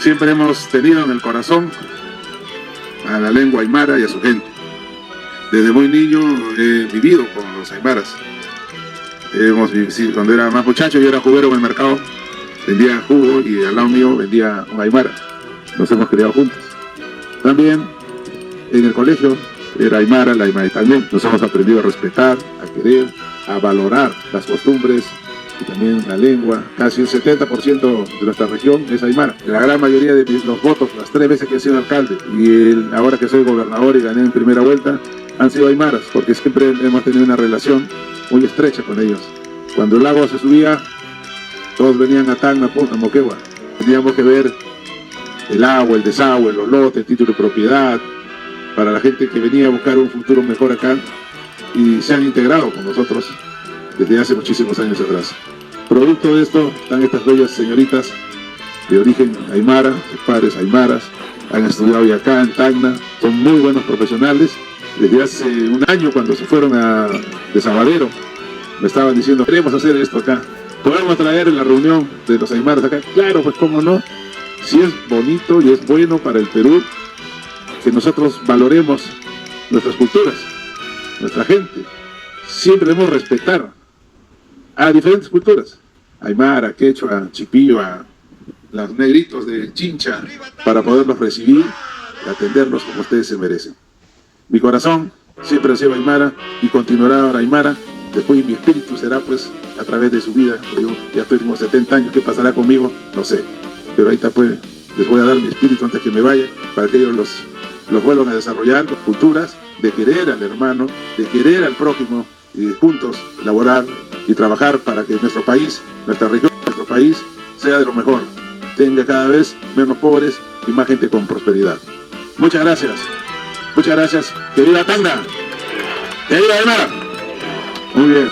Siempre hemos tenido en el corazón a la lengua aymara y a su gente. Desde muy niño he vivido con los aymaras. Cuando era más muchacho, yo era juguero en el mercado, vendía jugo y al lado mío vendía un aymara. Nos hemos criado juntos. También en el colegio era aymara, la aymara también. Nos hemos aprendido a respetar, a querer, a valorar las costumbres y también la lengua. Casi el 70% de nuestra región es aymara. La gran mayoría de los votos, las 3 veces que he sido alcalde y ahora que soy gobernador y gané en primera vuelta, han sido aymaras, porque siempre hemos tenido una relación muy estrecha con ellos. Cuando el lago se subía, todos venían a Tacna, a Moquegua. Teníamos que ver el agua, el desagüe, los lotes, el título de propiedad, para la gente que venía a buscar un futuro mejor acá, y se han integrado con nosotros desde hace muchísimos años atrás. Producto de esto están estas bellas señoritas de origen aymara, sus padres aymaras, han estudiado ya acá en Tacna, son muy buenos profesionales. Desde hace un año, cuando se fueron de Sabadero, me estaban diciendo, queremos hacer esto acá, podemos traer la reunión de los aymaras acá. Claro, pues cómo no, si es bonito y es bueno para el Perú que nosotros valoremos nuestras culturas, nuestra gente. Siempre debemos respetar a diferentes culturas, aymara, quechua, chipío, los negritos de Chincha, para poderlos recibir y atenderlos como ustedes se merecen. Mi corazón siempre ha sido aymara y continuará aymara. Después mi espíritu será pues a través de su vida. Yo ya tengo 70 años, ¿qué pasará conmigo? No sé. Pero ahorita pues les voy a dar mi espíritu antes que me vaya, para que ellos los vuelvan a desarrollar, culturas de querer al hermano, de querer al prójimo y juntos elaborar y trabajar para que nuestro país, nuestra región, nuestro país sea de lo mejor. Tenga cada vez menos pobres y más gente con prosperidad. Muchas gracias. Muchas gracias. ¡Que viva Tacna! ¡Que viva Aymara! Muy bien.